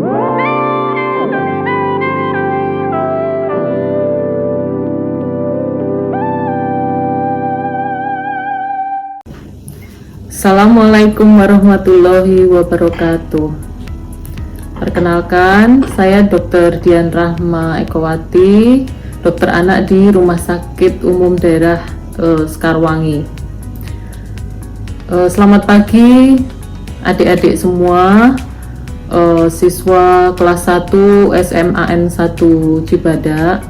Assalamualaikum warahmatullahi wabarakatuh. Perkenalkan, saya Dr. Dian Rahma Ekowati, dokter anak di Rumah Sakit Umum Daerah Sekarwangi. Selamat pagi adik-adik semua, siswa kelas 1 SMAN 1 Cibadak.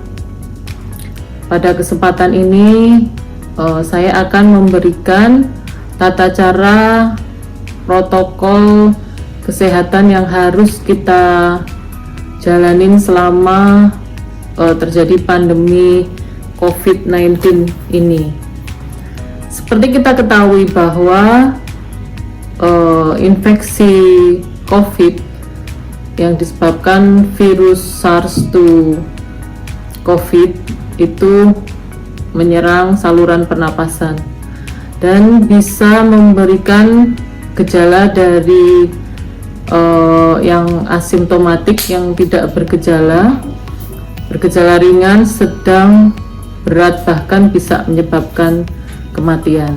Pada kesempatan ini saya akan memberikan tata cara protokol kesehatan yang harus kita jalanin selama terjadi pandemi COVID-19 ini. Seperti kita ketahui bahwa infeksi COVID yang disebabkan virus SARS-2 COVID itu menyerang saluran pernapasan dan bisa memberikan gejala dari yang asimptomatik, yang tidak bergejala ringan, sedang, berat, bahkan bisa menyebabkan kematian.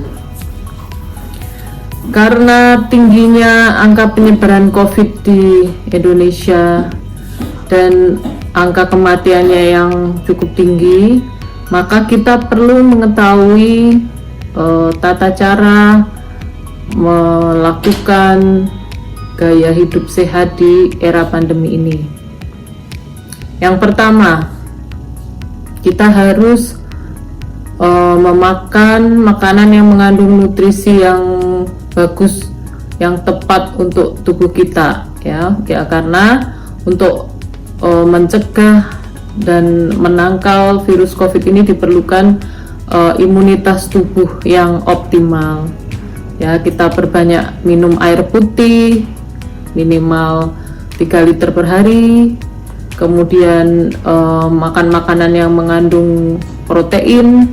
Karena tingginya angka penyebaran COVID di Indonesia dan angka kematiannya yang cukup tinggi, maka kita perlu mengetahui tata cara melakukan gaya hidup sehat di era pandemi ini. Yang pertama, kita harus memakan makanan yang mengandung nutrisi yang bagus, yang tepat untuk tubuh kita, ya karena untuk mencegah dan menangkal virus COVID ini diperlukan imunitas tubuh yang optimal. Ya, kita perbanyak minum air putih minimal 3 liter per hari, kemudian makan makanan yang mengandung protein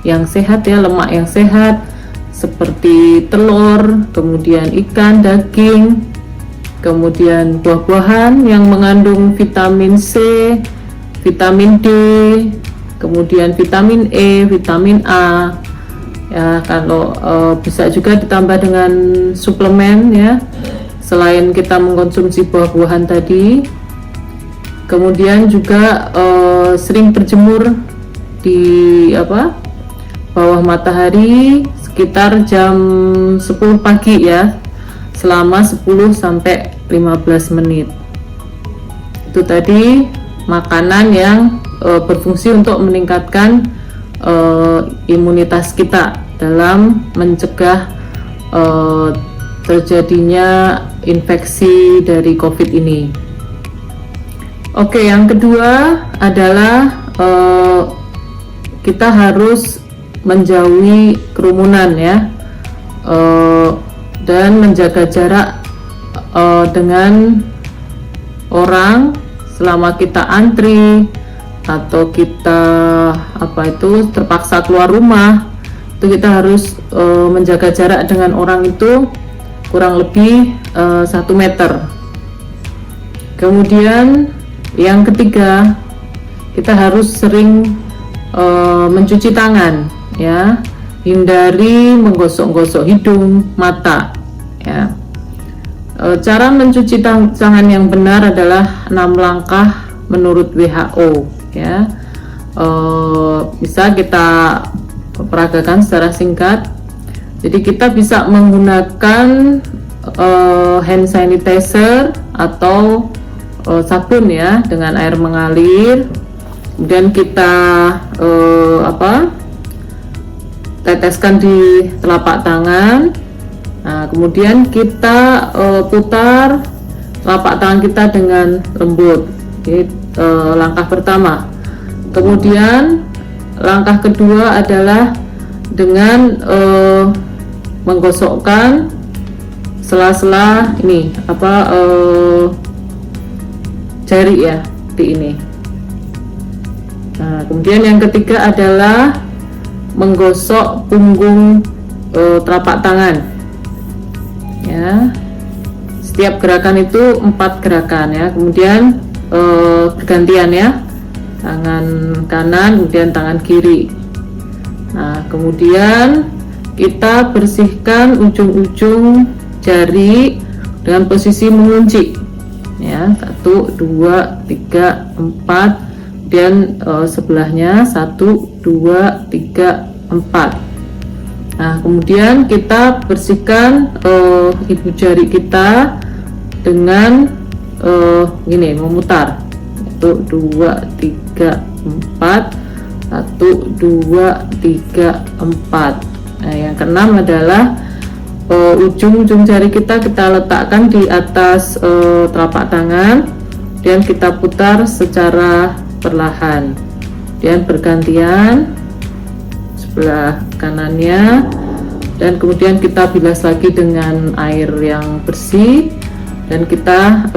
yang sehat, ya, lemak yang sehat seperti telur, kemudian ikan, daging, kemudian buah-buahan yang mengandung vitamin C, vitamin D, kemudian vitamin E, vitamin A, ya. Kalau bisa juga ditambah dengan suplemen, ya, selain kita mengkonsumsi buah-buahan tadi. Kemudian juga sering berjemur di bawah matahari sekitar jam 10 pagi, ya, selama 10 sampai 15 menit. Itu tadi makanan yang berfungsi untuk meningkatkan imunitas kita dalam mencegah terjadinya infeksi dari COVID ini. Oke, yang kedua adalah kita harus menjauhi kerumunan, ya, dan menjaga jarak dengan orang selama kita antri atau kita terpaksa keluar rumah. Itu kita harus menjaga jarak dengan orang itu kurang lebih 1 meter. Kemudian yang ketiga, kita harus sering mencuci tangan, ya, hindari menggosok-gosok hidung, mata, ya. Cara mencuci tangan yang benar adalah 6 langkah menurut WHO, ya. Bisa kita peragakan secara singkat. Jadi kita bisa menggunakan hand sanitizer atau sabun, ya, dengan air mengalir. Kemudian kita teteskan di telapak tangan. Nah, kemudian kita putar telapak tangan kita dengan lembut. Jadi, langkah pertama. Kemudian langkah kedua adalah dengan menggosokkan sela-sela ini jari, ya, seperti ini. Nah, kemudian yang ketiga adalah menggosok punggung telapak tangan, ya, setiap gerakan itu 4 gerakan ya, kemudian bergantian ya, tangan kanan kemudian tangan kiri. Nah, kemudian kita bersihkan ujung-ujung jari dengan posisi mengunci ya, 1 2 3 4, kemudian sebelahnya 1 2 3 4. Nah, kemudian kita bersihkan ibu jari kita dengan gini, memutar 1 2 3 4, 1 2 3 4. Nah, yang keenam adalah ujung-ujung jari kita letakkan di atas telapak tangan, dan kita putar secara perlahan, dan bergantian sebelah kanannya, dan kemudian kita bilas lagi dengan air yang bersih, dan kita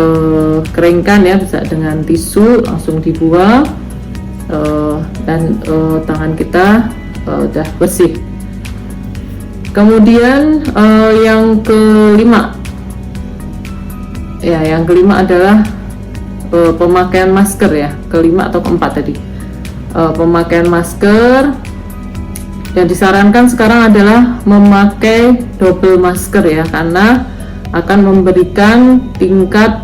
keringkan ya, bisa dengan tisu langsung dibuang, dan tangan kita udah bersih. Kemudian yang kelima ya, yang kelima adalah pemakaian masker ya, kelima atau keempat tadi, pemakaian masker. Yang disarankan sekarang adalah memakai double masker ya, karena akan memberikan tingkat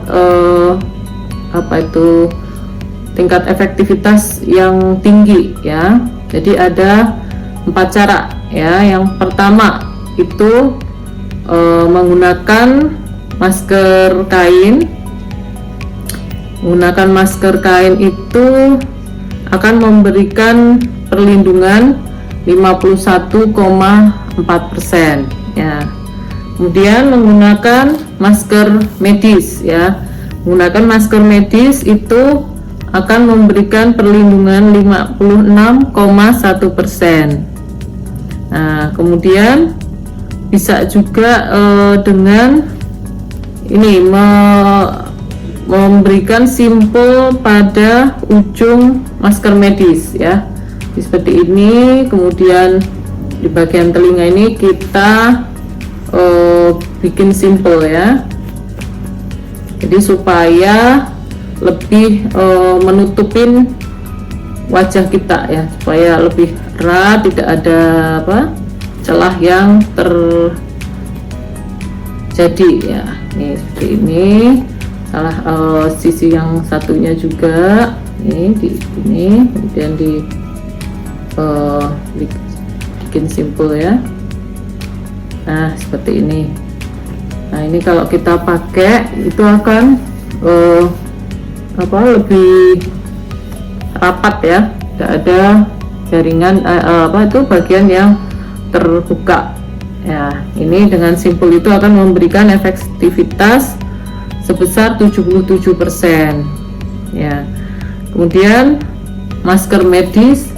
tingkat efektivitas yang tinggi ya. Jadi ada 4 cara ya. Yang pertama itu menggunakan masker kain. Menggunakan masker kain itu akan memberikan perlindungan 51,4% ya. Kemudian menggunakan masker medis ya. Menggunakan masker medis itu akan memberikan perlindungan 56,1%. Nah, kemudian bisa juga dengan ini memberikan simpul pada ujung masker medis ya, seperti ini. Kemudian di bagian telinga ini kita bikin simpul ya, jadi supaya lebih menutupin wajah kita ya, supaya lebih erat, tidak ada celah yang terjadi ya. Ini seperti ini. Salah sisi yang satunya juga ini di sini, kemudian bikin simpul ya. Nah, seperti ini. Nah, ini kalau kita pakai itu akan lebih rapat ya, tidak ada jaringan bagian yang terbuka ya. Ini dengan simpul itu akan memberikan efektivitas sebesar 77% ya. Kemudian masker medis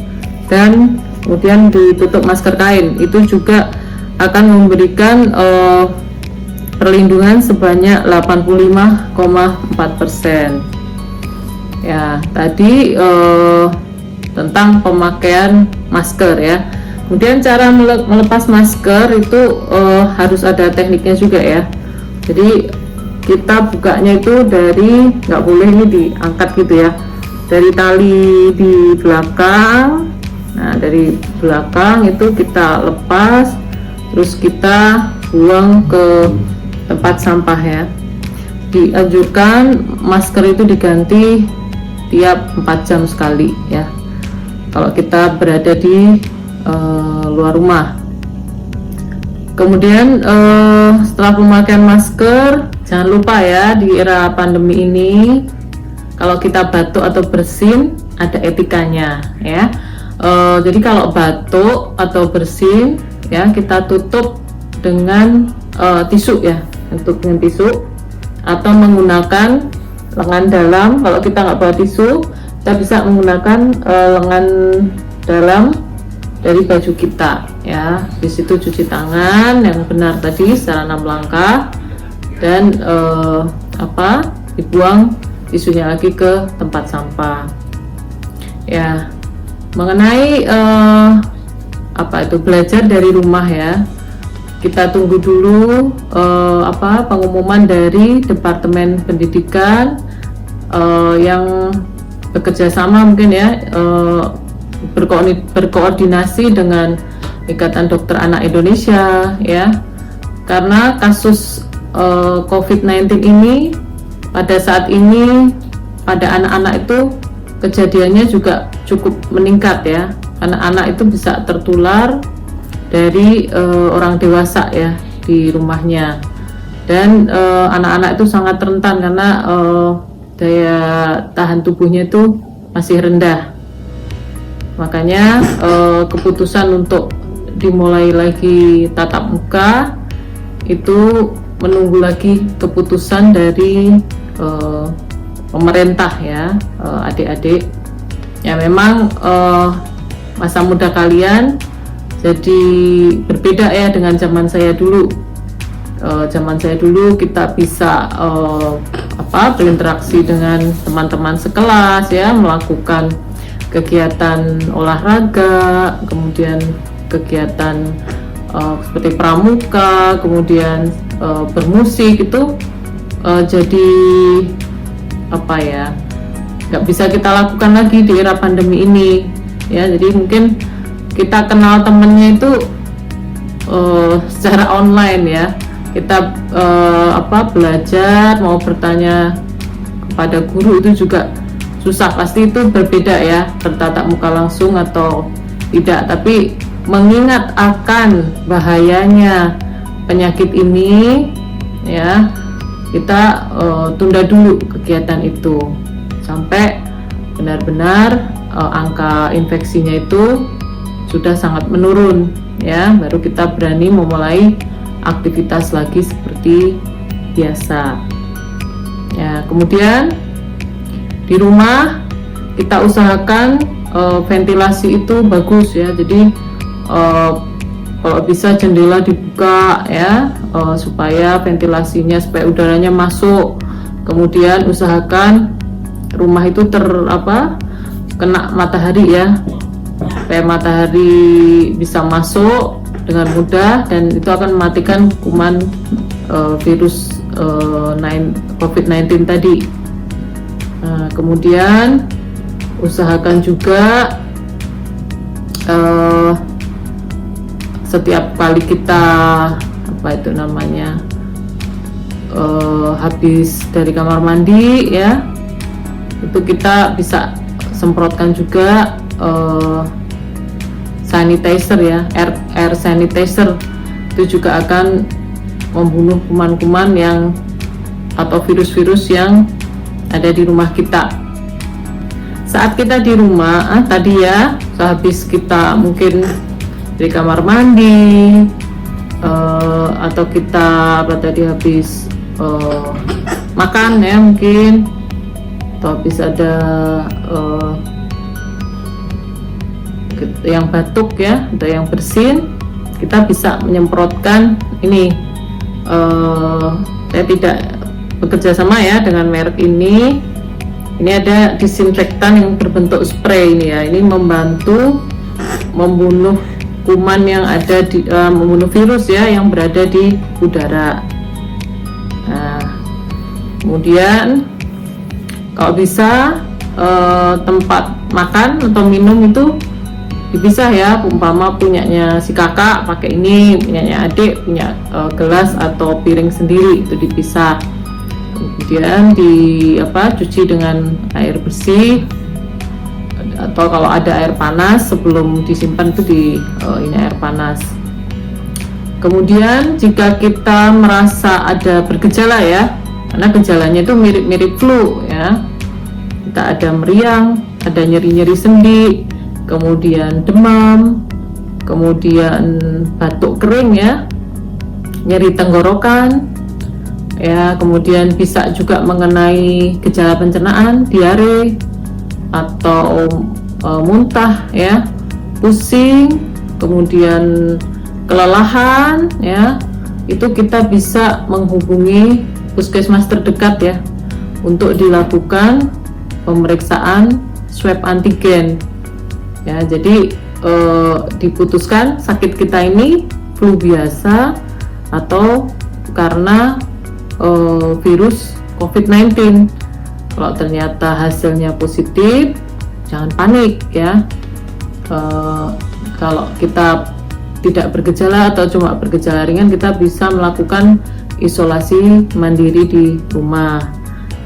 dan kemudian ditutup masker kain itu juga akan memberikan perlindungan sebanyak 85,4% ya. Tadi tentang pemakaian masker ya. Kemudian cara melepas masker itu harus ada tekniknya juga ya. Jadi kita bukanya itu dari, nggak boleh ini diangkat gitu ya, dari tali di belakang. Nah, dari belakang itu kita lepas, terus kita buang ke tempat sampah ya. Dianjurkan masker itu diganti tiap 4 jam sekali ya, kalau kita berada di luar rumah. Kemudian setelah pemakaian masker, jangan lupa ya, di era pandemi ini kalau kita batuk atau bersin ada etikanya ya. Jadi kalau batuk atau bersin ya, kita tutup dengan tisu ya, dengan tisu atau menggunakan lengan dalam. Kalau kita nggak bawa tisu, kita bisa menggunakan lengan dalam dari baju kita ya. Di situ cuci tangan yang benar tadi secara 6 langkah, dan dibuang tisunya lagi ke tempat sampah ya. Mengenai belajar dari rumah ya, kita tunggu dulu pengumuman dari Departemen Pendidikan yang bekerja sama mungkin ya, berkoordinasi dengan Ikatan Dokter Anak Indonesia ya, karena kasus COVID-19 ini pada saat ini pada anak-anak itu kejadiannya juga cukup meningkat ya, karena anak itu bisa tertular dari orang dewasa ya di rumahnya, dan anak-anak itu sangat rentan karena daya tahan tubuhnya itu masih rendah. Makanya keputusan untuk dimulai lagi tatap muka itu menunggu lagi keputusan dari pemerintah ya, adik-adik ya. Memang masa muda kalian jadi berbeda ya dengan zaman saya dulu. Zaman saya dulu kita bisa berinteraksi dengan teman-teman sekelas ya, melakukan kegiatan olahraga, kemudian kegiatan seperti pramuka, kemudian bermusik itu jadi nggak bisa kita lakukan lagi di era pandemi ini ya. Jadi mungkin kita kenal temennya itu secara online ya, kita belajar mau bertanya kepada guru itu juga susah, pasti itu berbeda ya, bertatap muka langsung atau tidak. Tapi mengingat akan bahayanya penyakit ini ya, kita tunda dulu kegiatan itu sampai benar-benar angka infeksinya itu sudah sangat menurun ya, baru kita berani memulai aktivitas lagi seperti biasa ya. Kemudian di rumah kita usahakan ventilasi itu bagus ya, jadi kalau bisa jendela dibuka ya, supaya ventilasinya, supaya udaranya masuk. Kemudian usahakan rumah itu kena matahari ya, supaya matahari bisa masuk dengan mudah, dan itu akan mematikan kuman virus COVID-19 tadi. Nah, kemudian usahakan juga setiap kali kita habis dari kamar mandi ya, itu kita bisa semprotkan juga sanitizer ya, air sanitizer. Itu juga akan membunuh kuman-kuman yang atau virus-virus yang ada di rumah kita. Saat kita di rumah tadi ya, sehabis kita mungkin dari kamar mandi atau kita habis makan ya mungkin, atau habis ada yang batuk ya, atau yang bersin, kita bisa menyemprotkan ini. Saya tidak bekerja sama ya dengan merek ini. Ini ada disinfektan yang berbentuk spray ini ya. Ini membantu membunuh kuman yang ada di membunuh virus ya yang berada di udara. Nah, kemudian kalau bisa tempat makan atau minum itu dipisah ya. Umpama punyanya si kakak pakai ini, punyanya adik punya gelas atau piring sendiri, itu dipisah. Kemudian cuci dengan air bersih, atau kalau ada air panas sebelum disimpan itu ini air panas. Kemudian jika kita merasa ada bergejala ya, karena gejalanya itu mirip-mirip flu ya, kita ada meriang, ada nyeri-nyeri sendi, kemudian demam, kemudian batuk kering ya, nyeri tenggorokan ya, kemudian bisa juga mengenai gejala pencernaan, diare atau muntah ya, pusing, kemudian kelelahan ya, itu kita bisa menghubungi puskesmas terdekat ya untuk dilakukan pemeriksaan swab antigen ya. Jadi diputuskan sakit kita ini flu biasa atau karena virus COVID-19. Kalau ternyata hasilnya positif, jangan panik ya. Kalau kita tidak bergejala atau cuma bergejala ringan, kita bisa melakukan isolasi mandiri di rumah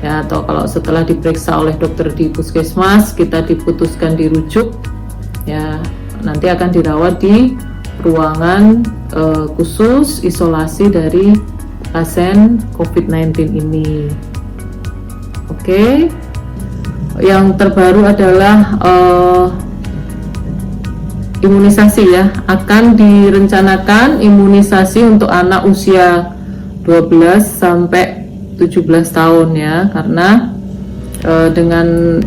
ya, atau kalau setelah diperiksa oleh dokter di puskesmas kita diputuskan dirujuk ya, nanti akan dirawat di ruangan khusus isolasi dari pasien COVID-19 ini. Oke. Yang terbaru adalah imunisasi ya. Akan direncanakan imunisasi untuk anak usia 12 sampai 17 tahun ya, karena dengan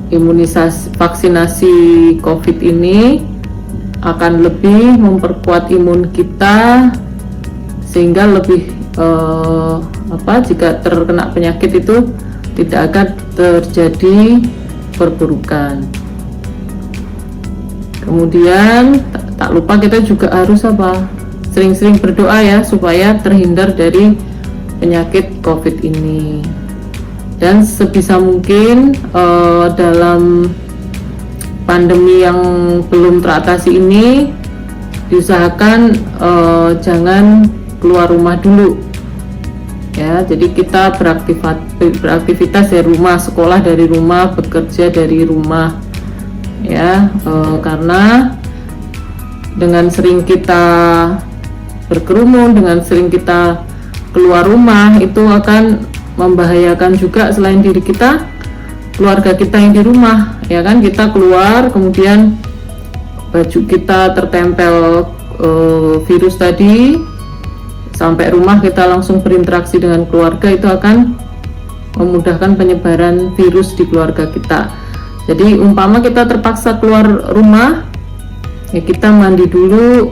imunisasi vaksinasi COVID ini akan lebih memperkuat imun kita sehingga lebih jika terkena penyakit itu tidak akan terjadi perburukan. Kemudian tak lupa kita juga harus sering-sering berdoa ya, supaya terhindar dari penyakit COVID ini. Dan sebisa mungkin dalam pandemi yang belum teratasi ini diusahakan jangan keluar rumah dulu ya. Jadi kita beraktivitas dari rumah, sekolah dari rumah, bekerja dari rumah ya, karena dengan sering kita berkerumun, dengan sering kita keluar rumah, itu akan membahayakan juga selain diri kita, keluarga kita yang di rumah ya kan. Kita keluar kemudian baju kita tertempel virus tadi, sampai rumah kita langsung berinteraksi dengan keluarga, itu akan memudahkan penyebaran virus di keluarga kita. Jadi umpama kita terpaksa keluar rumah ya, kita mandi dulu,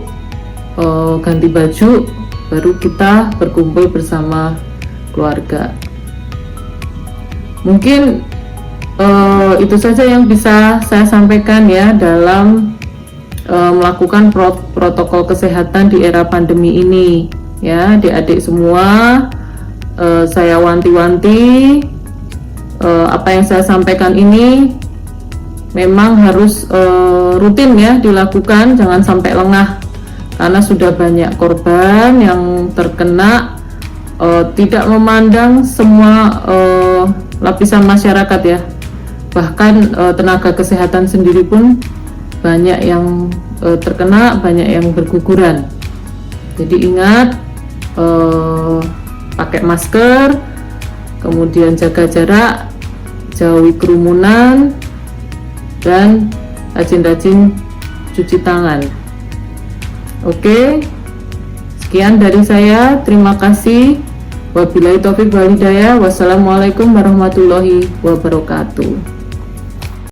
ganti baju, baru kita berkumpul bersama keluarga. Mungkin itu saja yang bisa saya sampaikan ya dalam melakukan protokol kesehatan di era pandemi ini ya, adik-adik semua. Saya wanti-wanti apa yang saya sampaikan ini memang harus rutin ya dilakukan, jangan sampai lengah, karena sudah banyak korban yang terkena, tidak memandang semua lapisan masyarakat ya, bahkan tenaga kesehatan sendiri pun banyak yang terkena, banyak yang berguguran. Jadi ingat, pakai masker, kemudian jaga jarak, jauhi kerumunan, dan rajin-rajin cuci tangan. Oke, sekian dari saya, terima kasih. Wabillahi taufiq wal hidayah. Wassalamualaikum warahmatullahi wabarakatuh.